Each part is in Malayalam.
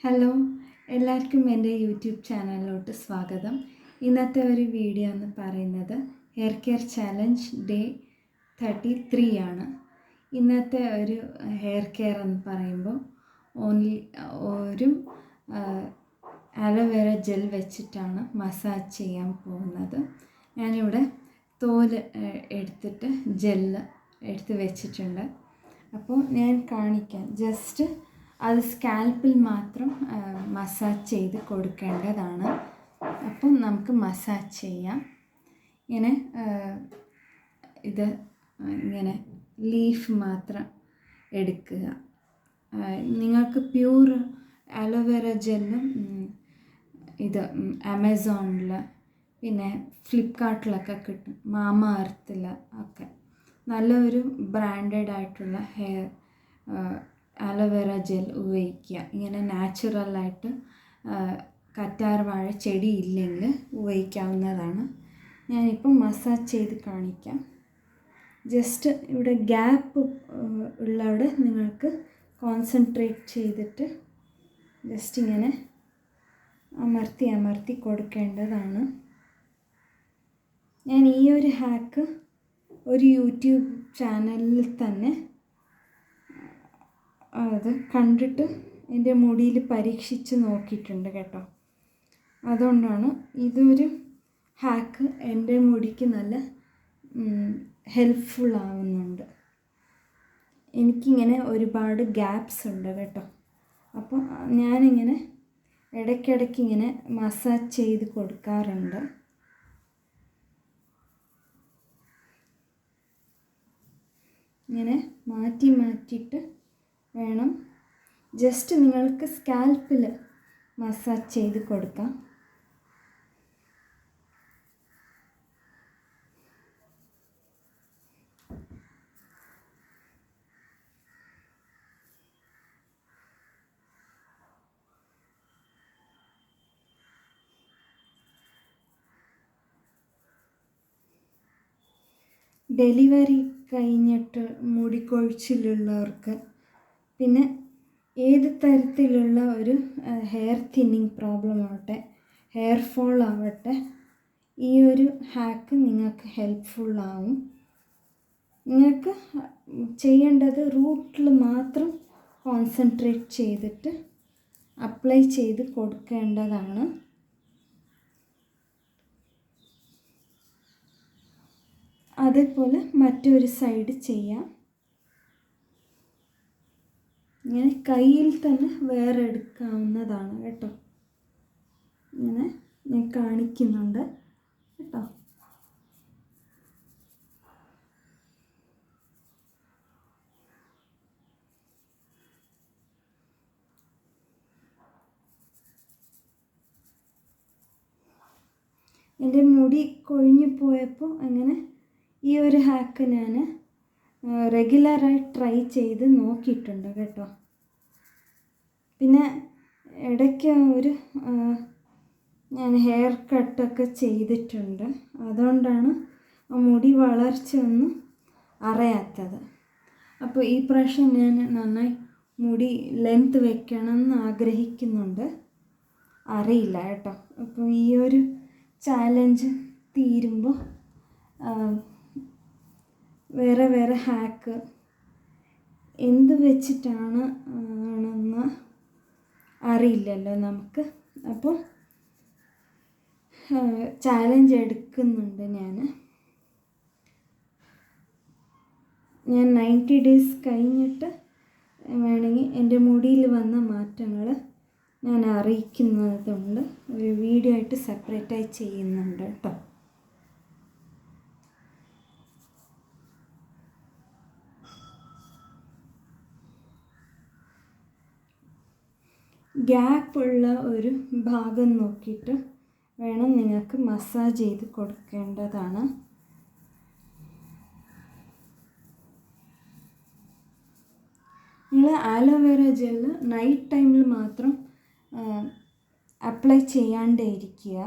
ഹലോ, എല്ലാവർക്കും എൻ്റെ യൂട്യൂബ് ചാനലിലോട്ട് സ്വാഗതം. ഇന്നത്തെ ഒരു വീഡിയോ എന്ന് പറയുന്നത് ഹെയർ കെയർ ചാലഞ്ച് ഡേ 33 ആണ്. ഇന്നത്തെ ഒരു ഹെയർ കെയർ എന്ന് പറയുമ്പോൾ ഒരു ആലോവേര ജെൽ വെച്ചിട്ടാണ് മസാജ് ചെയ്യാൻ പോകുന്നത്. ഞാനിവിടെ തോല് എടുത്തിട്ട് ജെല്ല് എടുത്ത് വെച്ചിട്ടുണ്ട്. അപ്പോൾ ഞാൻ കാണിക്കാം. ജസ്റ്റ് അത് സ്കാൽപ്പിൽ മാത്രം മസാജ് ചെയ്ത് കൊടുക്കേണ്ടതാണ്. അപ്പം നമുക്ക് മസാജ് ചെയ്യാം. ഇങ്ങനെ ലീഫ് മാത്രം എടുക്കുക. നിങ്ങൾക്ക് പ്യൂർ ആലോവേര ജെല്ലും ആമസോണിൽ പിന്നെ ഫ്ലിപ്കാർട്ടിലൊക്കെ കിട്ടും, മാമ എർത്തിൽ ഒക്കെ. നല്ലൊരു ബ്രാൻഡഡ് ആയിട്ടുള്ള ഹെയർ ആലോവേര ജെൽ ഉപയോഗിക്കുക. ഇങ്ങനെ നാച്ചുറലായിട്ട് കറ്റാർ വാഴ ചെടി ഇല്ലെങ്കിൽ ഉപയോഗിക്കാവുന്നതാണ്. ഞാനിപ്പം മസാജ് ചെയ്ത് കാണിക്കാം. ജസ്റ്റ് ഇവിടെ ഗ്യാപ്പ് ഉള്ളവിടെ നിങ്ങൾക്ക് കോൺസെൻട്രേറ്റ് ചെയ്തിട്ട് ജസ്റ്റ് ഇങ്ങനെ അമർത്തി കൊടുക്കേണ്ടതാണ്. ഞാൻ ഈ ഒരു ഹാക്ക് ഒരു യൂട്യൂബ് ചാനലിൽ തന്നെ അത് കണ്ടിട്ട് എൻ്റെ മുടിയിൽ പരീക്ഷിച്ച് നോക്കിയിട്ടുണ്ട് കേട്ടോ. അതുകൊണ്ടാണ് ഇതൊരു ഹാക്ക് എൻ്റെ മുടിക്ക് നല്ല ഹെൽപ്ഫുൾ ആവുന്നുണ്ട്. എനിക്കിങ്ങനെ ഒരുപാട് ഗ്യാപ്സ് ഉണ്ട് കേട്ടോ. അപ്പോൾ ഞാനിങ്ങനെ ഇടയ്ക്കിടയ്ക്ക് ഇങ്ങനെ മസാജ് ചെയ്ത് കൊടുക്കാറുണ്ട്. ഇങ്ങനെ മാറ്റിയിട്ട് വേണം. ജസ്റ്റ് നിങ്ങൾക്ക് സ്കാൽപ്പിൽ മസാജ് ചെയ്ത് കൊടുക്കാം. ഡെലിവറി കഴിഞ്ഞിട്ട് മുടികൊഴിച്ചിലുള്ളവർക്ക്, പിന്നെ ഏത് തരത്തിലുള്ള ഒരു ഹെയർ തിന്നിങ് പ്രോബ്ലം ആവട്ടെ, ഹെയർ ഫോൾ ആവട്ടെ, ഈ ഒരു ഹാക്ക് നിങ്ങൾക്ക് ഹെൽപ്ഫുള്ളാവും. നിങ്ങൾക്ക് ചെയ്യേണ്ടത് റൂട്ടിൽ മാത്രം കോൺസെൻട്രേറ്റ് ചെയ്തിട്ട് അപ്ലൈ ചെയ്ത് കൊടുക്കേണ്ടതാണ്. അതേപോലെ മറ്റൊരു സൈഡ് ചെയ്യാം. ഇങ്ങനെ കയ്യിൽ തന്നെ വേറെ എടുക്കാവുന്നതാണ് കേട്ടോ. ഇങ്ങനെ ഞാൻ കാണിക്കുന്നുണ്ട് കേട്ടോ. എൻ്റെ മുടി കൊഴിഞ്ഞു പോയപ്പോൾ അങ്ങനെ ഈ ഒരു ഹാക്ക് ഞാൻ റെഗുലറായി ട്രൈ ചെയ്ത് നോക്കിയിട്ടുണ്ട് കേട്ടോ. പിന്നെ ഇടയ്ക്ക് ഞാൻ ഹെയർ കട്ടൊക്കെ ചെയ്തിട്ടുണ്ട്. അതുകൊണ്ടാണ് മുടി വളർച്ച ഒന്നും അറിയാത്തത്. അപ്പോൾ ഈ പ്രാവശ്യം ഞാൻ നന്നായി മുടി ലെങ്ത് വെക്കണമെന്ന് ആഗ്രഹിക്കുന്നുണ്ട്. അറിയില്ല കേട്ടോ. അപ്പോൾ ഈ ഒരു ചാലഞ്ച് തീരുമ്പോൾ വേറെ ഹാക്ക് എന്ത് വെച്ചിട്ടാണെന്ന് അറിയില്ലല്ലോ നമുക്ക്. അപ്പോൾ ചാലഞ്ച് എടുക്കുന്നുണ്ട് ഞാൻ 90 ഡേയ്സ് കഴിഞ്ഞിട്ട് വേണമെങ്കിൽ എൻ്റെ മുടിയിൽ വന്ന മാറ്റങ്ങൾ ഞാൻ അറിയിക്കുന്നതുകൊണ്ട് ഒരു വീഡിയോ ആയിട്ട് സെപ്പറേറ്റായി ചെയ്യുന്നുണ്ട് കേട്ടോ. ഗ്യാപ്പുള്ള ഒരു ഭാഗം നോക്കിയിട്ട് വേണം നിങ്ങൾക്ക് മസാജ് ചെയ്ത് കൊടുക്കേണ്ടതാണ്. നിങ്ങൾ ആലോവേര ജെല്ല് നൈറ്റ് ടൈമിൽ മാത്രം അപ്ലൈ ചെയ്യാണ്ടേ ഇരിക്കുക.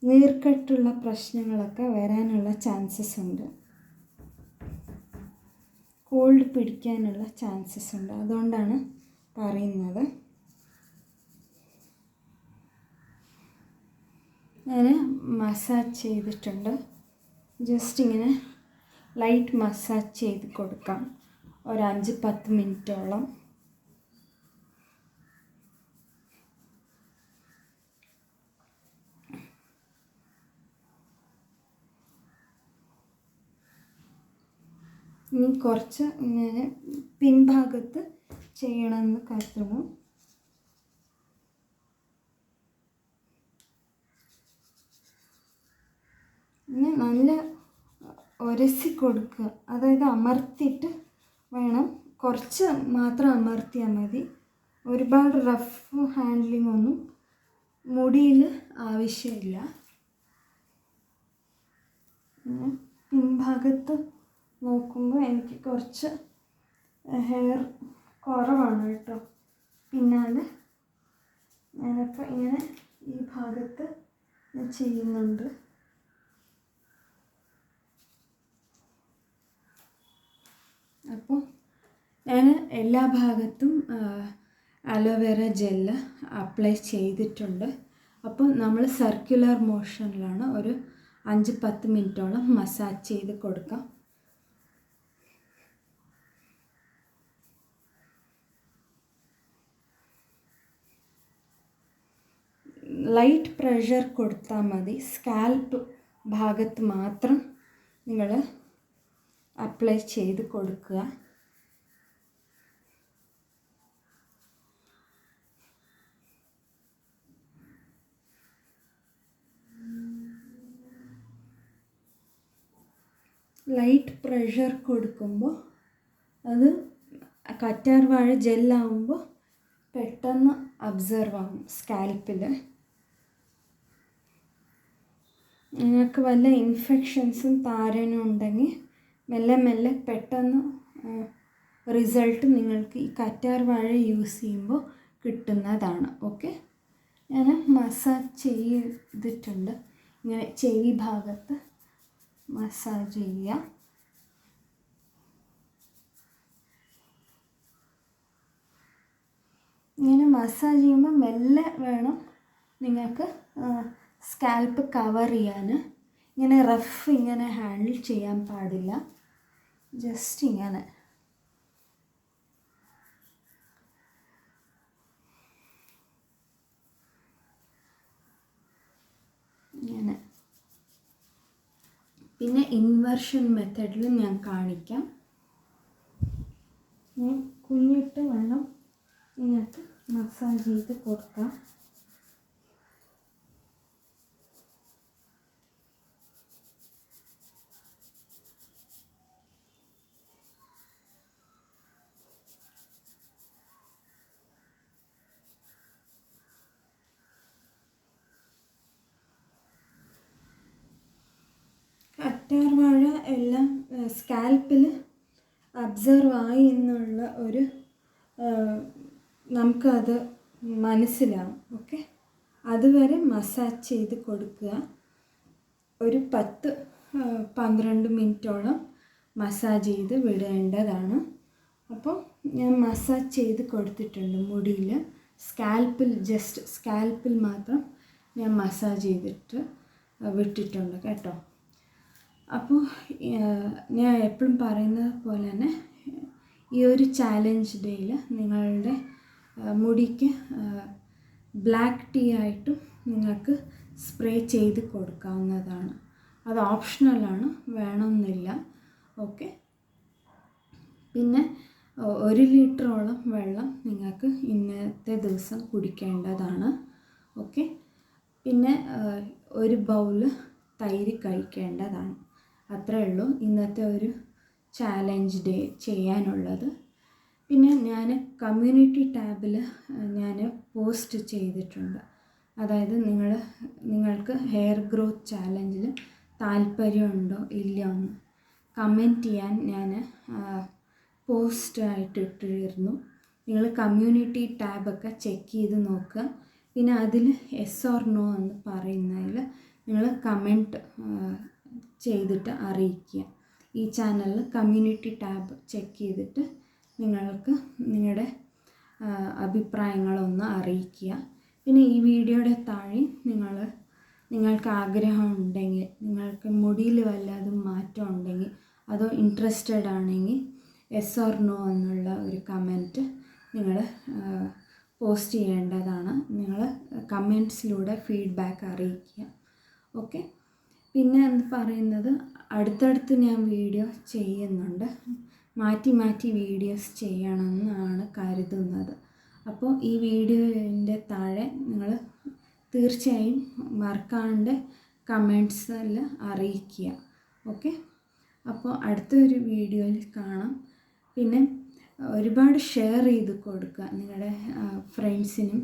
നീർക്കെട്ടുള്ള പ്രശ്നങ്ങളൊക്കെ വരാനുള്ള ചാൻസസ് ഉണ്ട്. കോൾഡ് പിടിക്കാനുള്ള ചാൻസസ് ഉണ്ട്. അതുകൊണ്ടാണ് പറയുന്നത്. മസാജ് ചെയ്തിട്ടുണ്ട്. ജസ്റ്റ് ഇങ്ങനെ ലൈറ്റ് മസാജ് ചെയ്ത് കൊടുക്കാം ഒരു 5-10 മിനിറ്റോളം. ഇനി കുറച്ച് ഇങ്ങനെ പിൻഭാഗത്ത് ചെയ്യണമെന്ന് കരുതുന്നു. ഇനി നല്ല ഉരസി കൊടുക്കുക, അതായത് അമർത്തിയിട്ട് വേണം. കുറച്ച് മാത്രം അമർത്തിയാൽ മതി. ഒരുപാട് റഫ് ഹാൻഡ്ലിംഗ് ഒന്നും മുടിയിൽ ആവശ്യമില്ല. പിൻഭാഗത്ത് നോക്കുമ്പോൾ എനിക്ക് കുറച്ച് ഹെയർ കുറവാണ് കേട്ടോ. പിന്നാലെ ഞാനിപ്പോൾ ഇങ്ങനെ ഈ ഭാഗത്ത് ചെയ്യുന്നുണ്ട്. അപ്പോൾ ഞാൻ എല്ലാ ഭാഗത്തും അലോവേറ ജെല്ല് അപ്ലൈ ചെയ്തിട്ടുണ്ട്. അപ്പോൾ നമ്മൾ സർക്കുലർ മോഷനിലാണ് ഒരു 5-10 മിനിറ്റോളം മസാജ് ചെയ്ത് കൊടുക്കാം. ലൈറ്റ് പ്രഷർ കൊടുത്താൽ മതി. സ്കാൽപ്പ് ഭാഗത്ത് മാത്രം നിങ്ങൾ അപ്ലൈ ചെയ്ത് കൊടുക്കുക. ലൈറ്റ് പ്രഷർ കൊടുക്കുമ്പോൾ അത് കറ്റാർവാഴ ജെല്ലാവുമ്പോൾ പെട്ടെന്ന് അബ്സർവ് ആവും സ്കാൽപ്പിൽ. നിങ്ങൾക്ക് വല്ല ഇൻഫെക്ഷൻസും താരനും ഉണ്ടെങ്കിൽ മെല്ലെ മെല്ലെ പെട്ടെന്ന് റിസൾട്ട് നിങ്ങൾക്ക് ഈ കറ്റാർവാഴ യൂസ് ചെയ്യുമ്പോൾ കിട്ടുന്നതാണ്. ഓക്കെ, ഞാൻ മസാജ് ചെയ്തിട്ടുണ്ട്. ഇങ്ങനെ ചെവി ഭാഗത്ത് മസാജ് ചെയ്യുക. ഇങ്ങനെ മസാജ് ചെയ്യുമ്പോൾ മെല്ലെ വേണം നിങ്ങൾക്ക് സ്കാൽപ്പ് കവർ ചെയ്യാൻ. ഇങ്ങനെ റഫ് ഇങ്ങനെ ഹാൻഡിൽ ചെയ്യാൻ പാടില്ല. ജസ്റ്റ് ഇങ്ങനെ ഇങ്ങനെ. പിന്നെ ഇൻവേർഷൻ മെത്തേഡിൽ ഞാൻ കാണിക്കാം. കുഞ്ഞിട്ട് വേണം ഇങ്ങനത്തെ മസാജ് ചെയ്ത് കൊടുക്കാം. കറ്റാർവാഴ എല്ലാം സ്കാൽപ്പിൽ അബ്സർവ് ആയി എന്നുള്ള ഒരു നമുക്കത് മനസ്സിലാവും. ഓക്കെ, അതുവരെ മസാജ് ചെയ്ത് കൊടുക്കുക. ഒരു 10-12 മിനിറ്റോളം മസാജ് ചെയ്ത് വിടേണ്ടതാണ്. അപ്പോൾ ഞാൻ മസാജ് ചെയ്ത് കൊടുത്തിട്ടുണ്ട് മുടിയിൽ. ജസ്റ്റ് സ്കാൽപ്പിൽ മാത്രം ഞാൻ മസാജ് ചെയ്തിട്ട് വിട്ടിട്ടുണ്ട് കേട്ടോ. അപ്പോൾ ഞാൻ എപ്പോഴും പറയുന്നത് പോലെ തന്നെ ഈ ഒരു ചാലഞ്ച് ഡേയിൽ നിങ്ങളുടെ മുടിക്ക് ബ്ലാക്ക് ടീ ആയിട്ടും നിങ്ങൾക്ക് സ്പ്രേ ചെയ്ത് കൊടുക്കാവുന്നതാണ്. അത് ഓപ്ഷണലാണ്, വേണമെന്നില്ല. ഓക്കെ, പിന്നെ 1 ലിറ്ററോളം വെള്ളം നിങ്ങൾക്ക് ഇന്നത്തെ ദിവസം കുടിക്കേണ്ടതാണ്. ഓക്കെ, പിന്നെ 1 ബൗൾ തൈര് കഴിക്കേണ്ടതാണ്. അത്രയേ ഉള്ളൂ ഇന്നത്തെ ഒരു ചാലഞ്ച് ഡേ ചെയ്യാനുള്ളത്. പിന്നെ ഞാൻ കമ്മ്യൂണിറ്റി ടാബിൽ ഞാൻ പോസ്റ്റ് ചെയ്തിട്ടുണ്ട്. അതായത് നിങ്ങൾക്ക് ഹെയർ ഗ്രോത്ത് ചാലഞ്ചിൽ താല്പര്യമുണ്ടോ ഇല്ലയോ എന്ന് കമൻറ്റ് ചെയ്യാൻ ഞാൻ പോസ്റ്റായിട്ട് ഇട്ടിരുന്നു. നിങ്ങൾ കമ്മ്യൂണിറ്റി ടാബൊക്കെ ചെക്ക് ചെയ്ത് നോക്കുക. പിന്നെ അതിൽ യെസ് ഓർ നോ എന്ന് പറയുന്നതിൽ നിങ്ങൾ കമൻറ്റ് ചെയ്തിട്ട് അറിയിക്കുക. ഈ ചാനലിൽ കമ്മ്യൂണിറ്റി ടാബ് ചെക്ക് ചെയ്തിട്ട് നിങ്ങൾക്ക് നിങ്ങളുടെ അഭിപ്രായങ്ങളൊന്ന് അറിയിക്കുക. പിന്നെ ഈ വീഡിയോയുടെ താഴെ നിങ്ങൾ നിങ്ങൾക്ക് ആഗ്രഹം ഉണ്ടെങ്കിൽ, നിങ്ങൾക്ക് മുടിയിൽ വല്ലതും മാറ്റം ഉണ്ടെങ്കിൽ, അതോ ഇൻട്രസ്റ്റഡ് ആണെങ്കിൽ യെസ് ഓർ നോ എന്നുള്ള ഒരു കമൻറ്റ് നിങ്ങൾ പോസ്റ്റ് ചെയ്യേണ്ടതാണ്. നിങ്ങൾ കമൻറ്റ്സിലൂടെ ഫീഡ്ബാക്ക് അറിയിക്കുക. ഓക്കെ. പിന്നെ എന്ന് പറയുന്നത്, അടുത്തടുത്ത് ഞാൻ വീഡിയോ ചെയ്യുന്നുണ്ട്. മാറ്റി മാറ്റി വീഡിയോസ് ചെയ്യണമെന്നാണ് കരുതുന്നത്. അപ്പോൾ ഈ വീഡിയോൻ്റെ താഴെ നിങ്ങൾ തീർച്ചയായും മറക്കാണ്ട് കമൻറ്റ്സിൽ അറിയിക്കുക. ഓക്കെ. അപ്പോൾ അടുത്തൊരു വീഡിയോയിൽ കാണാം. പിന്നെ ഒരുപാട് ഷെയർ ചെയ്ത് കൊടുക്കുക നിങ്ങളുടെ ഫ്രണ്ട്സിനും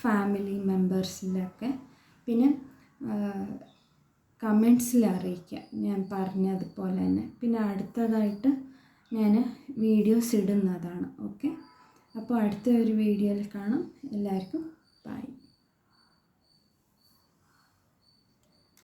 ഫാമിലി മെമ്പേഴ്സിലൊക്കെ. പിന്നെ കമൻറ്റ്സിൽ അറിയിക്കുക ഞാൻ പറഞ്ഞതുപോലെ തന്നെ. പിന്നെ അടുത്തതായിട്ട് ഞാൻ വീഡിയോസ് ഇടുന്നതാണ്. ഓക്കെ. അപ്പോൾ അടുത്ത ഒരു വീഡിയോയിൽ കാണാം. എല്ലാവർക്കും